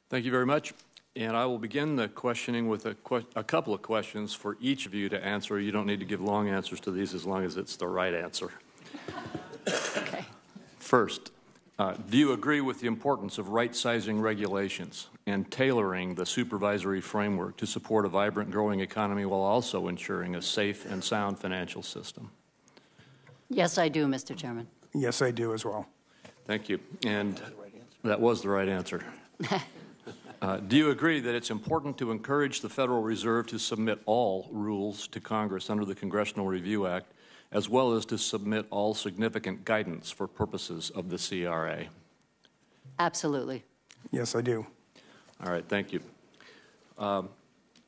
Thank you very much. And I will begin the questioning with a couple of questions for each of you to answer. You don't need to give long answers to these as long as it's the right answer. Okay. First, do you agree with the importance of right-sizing regulations and tailoring the supervisory framework to support a vibrant, growing economy while also ensuring a safe and sound financial system? Yes, I do, Mr. Chairman. Yes, I do as well. Thank you. And that was the right answer. Do you agree that it's important to encourage the Federal Reserve to submit all rules to Congress under the Congressional Review Act, as well as to submit all significant guidance for purposes of the CRA? Absolutely. Yes, I do. All right, thank you.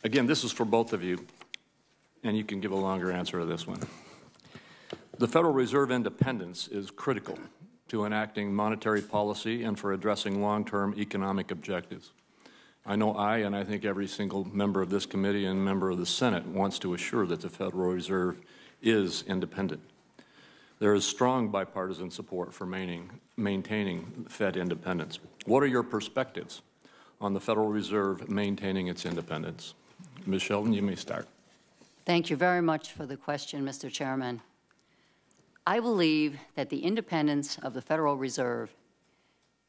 Again, this is for both of you, and you can give a longer answer to this one. The Federal Reserve independence is critical to enacting monetary policy and for addressing long-term economic objectives. I know and I think every single member of this committee and member of the Senate wants to assure that the Federal Reserve is independent. There is strong bipartisan support for maintaining Fed independence. What are your perspectives on the Federal Reserve maintaining its independence? Ms. Shelton, you may start. Thank you very much for the question, Mr. Chairman. I believe that the independence of the Federal Reserve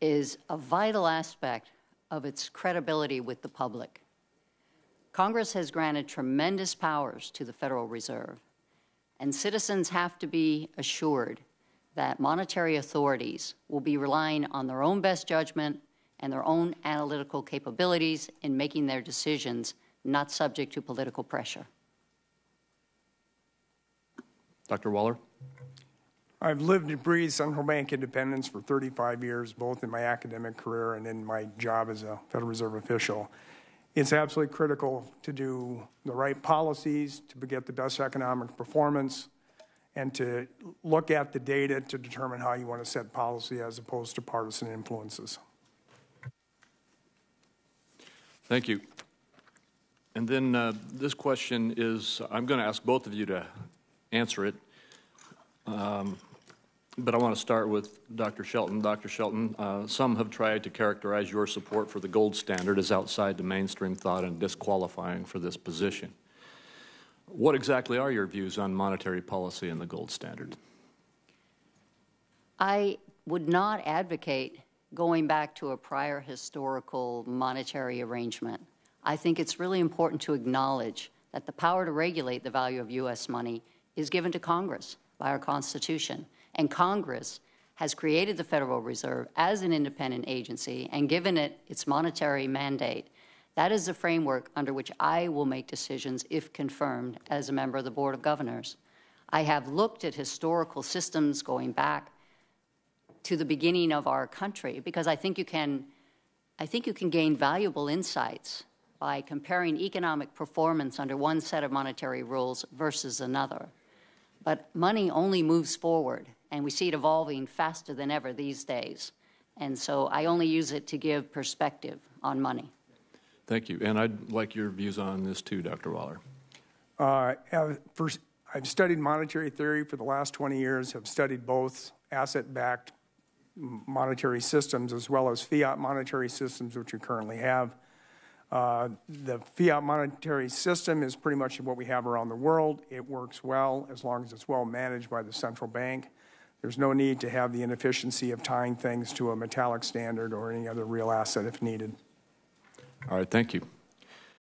is a vital aspect of its credibility with the public. Congress has granted tremendous powers to the Federal Reserve, and citizens have to be assured that monetary authorities will be relying on their own best judgment and their own analytical capabilities in making their decisions, not subject to political pressure. Dr. Waller? I've lived and breathed central bank independence for 35 years, both in my academic career and in my job as a Federal Reserve official. It's absolutely critical to do the right policies, to get the best economic performance, and to look at the data to determine how you want to set policy as opposed to partisan influences. Thank you. And then this question is, I'm going to ask both of you to answer it. But I want to start with Dr. Shelton. Dr. Shelton, some have tried to characterize your support for the gold standard as outside the mainstream thought and disqualifying for this position. What exactly are your views on monetary policy and the gold standard? I would not advocate going back to a prior historical monetary arrangement. I think it's really important to acknowledge that the power to regulate the value of U.S. money is given to Congress by our Constitution. And Congress has created the Federal Reserve as an independent agency and given it its monetary mandate. That is the framework under which I will make decisions, if confirmed, as a member of the Board of Governors. I have looked at historical systems going back to the beginning of our country because I think you can gain valuable insights by comparing economic performance under one set of monetary rules versus another. But money only moves forward, and we see it evolving faster than ever these days. And so I only use it to give perspective on money. Thank you. And I'd like your views on this too, Dr. Waller. I've studied monetary theory for the last 20 years, have studied both asset-backed monetary systems as well as fiat monetary systems, which we currently have. The fiat monetary system is pretty much what we have around the world. It works well as long as it's well managed by the central bank. There's no need to have the inefficiency of tying things to a metallic standard or any other real asset if needed. All right, thank you.